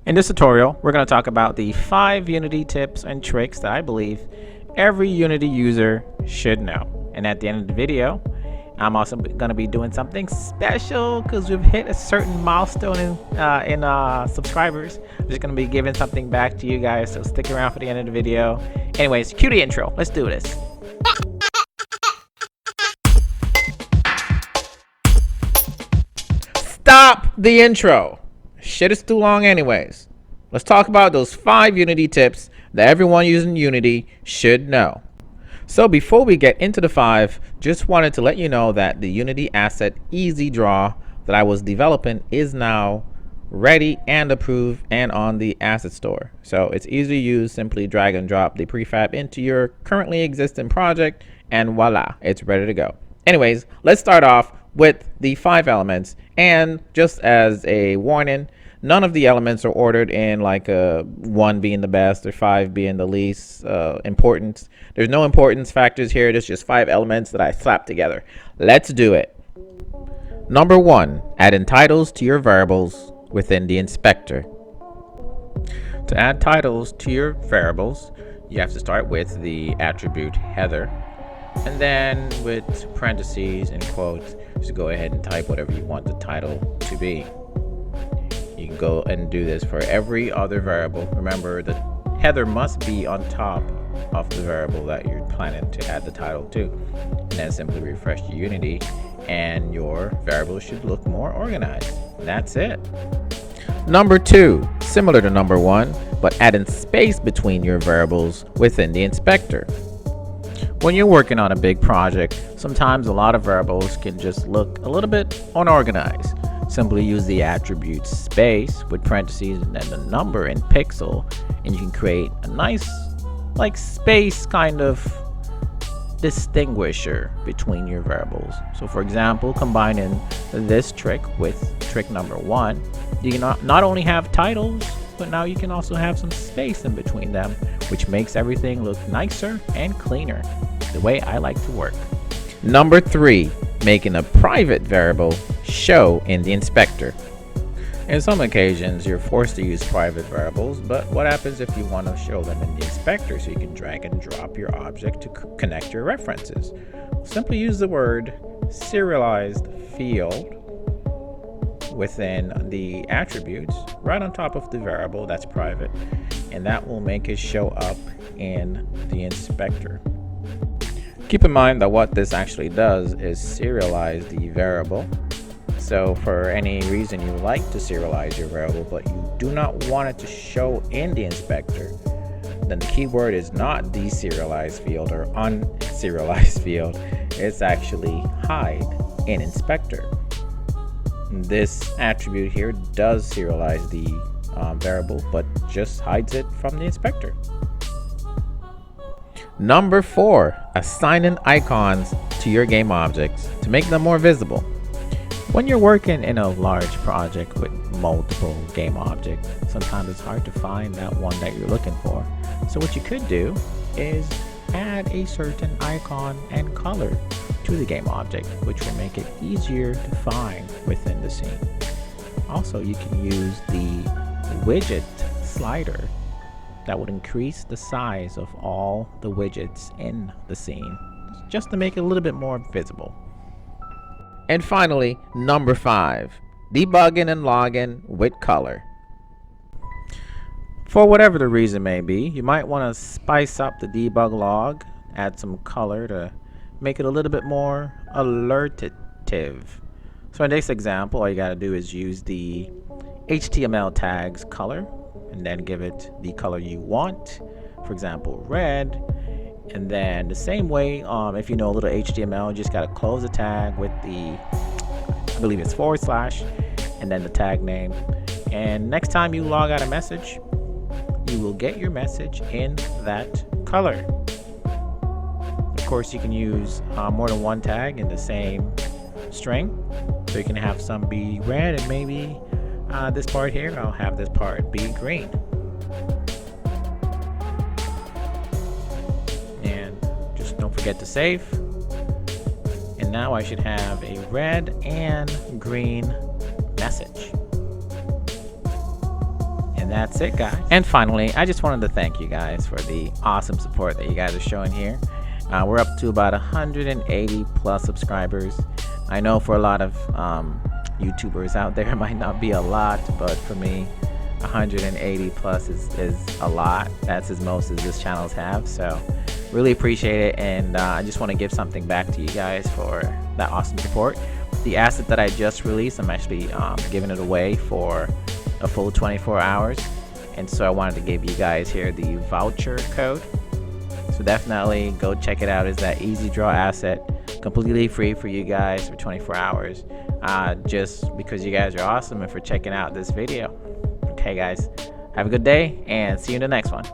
In this tutorial, we're going to talk about the 5 Unity tips and tricks that I believe every Unity user should know. And at the end of the video, I'm also going to be doing something special because we've hit a certain milestone in subscribers. I'm just going to be giving something back to you guys, so stick around for the end of the video. Anyways, cue the intro. Let's do this. Stop the intro. Shit is too long anyways. Let's talk about those 5 Unity tips that everyone using Unity should know. So before we get into the 5, just wanted to let you know that the Unity asset Easy Draw that I was developing is now ready and approved and on the asset store. So it's easy to use. Simply drag and drop the prefab into your currently existing project and voila, it's ready to go. Anyways, let's start off with the 5 elements, and just as a warning, none of the elements are ordered in like 1 being the best or 5 being the least important. There's no importance factors here. There's just 5 elements that I slapped together. Let's do it. Number 1, adding titles to your variables within the inspector. To add titles to your variables, you have to start with the attribute header, and then with parentheses and quotes, just go ahead and type whatever you want the title to be. You can go and do this for every other variable. Remember, the header must be on top of the variable that you're planning to add the title to. And then simply refresh to Unity and your variable should look more organized. That's it. Number 2, similar to number 1, but adding space between your variables within the inspector. When you're working on a big project, sometimes a lot of variables can just look a little bit unorganized. Simply use the attribute space with parentheses and then the number in pixel, and you can create a nice like space kind of distinguisher between your variables. So for example, combining this trick with trick number 1, you can not only have titles, but now you can also have some space in between them, which makes everything look nicer and cleaner, the way I like to work. Number 3, making a private variable show in the inspector. In some occasions, you're forced to use private variables, but what happens if you want to show them in the inspector so you can drag and drop your object to connect your references? Simply use the word serialized field within the attributes right on top of the variable that's private, and that will make it show up in the inspector. Keep in mind that what this actually does is serialize the variable. So for any reason you like to serialize your variable but you do not want it to show in the inspector, then the keyword is not deserialized field or unserialized field. It's actually hide in inspector. This attribute here does serialize the variable but just hides it from the inspector. Number 4, assigning icons to your game objects to make them more visible. When you're working in a large project with multiple game objects, sometimes it's hard to find that one that you're looking for. So what you could do is add a certain icon and color to the game object, which will make it easier to find within the scene. Also, you can use the widget slider that would increase the size of all the widgets in the scene, just to make it a little bit more visible. And finally, number 5, debugging and logging with color. For whatever the reason may be, you might want to spice up the debug.log, add some color to make it a little bit more alertative. So in this example, all you got to do is use the HTML tags color and then give it the color you want, for example red. And then the same way, if you know a little HTML, you just got to close the tag with the, I believe it's / and then the tag name. And next time you log out a message, you will get your message in that color. Of course, you can use more than one tag in the same string, so you can have some be red and maybe this part here, I'll have this part be green. And just don't forget to save. And now I should have a red and green message. And that's it, guys. And finally, I just wanted to thank you guys for the awesome support that you guys are showing here. We're up to about 180 plus subscribers. I know for a lot of YouTubers out there, it might not be a lot, but for me, 180 plus is a lot. That's as most as this channel's have. So really appreciate it, and I just want to give something back to you guys for that awesome support. The asset that I just released, I'm actually giving it away for a full 24 hours, and so I wanted to give you guys here the voucher code. So definitely go check it out. It's that easy draw asset, completely free for you guys for 24 hours, just because you guys are awesome and for checking out this video. Okay guys, have a good day and see you in the next one.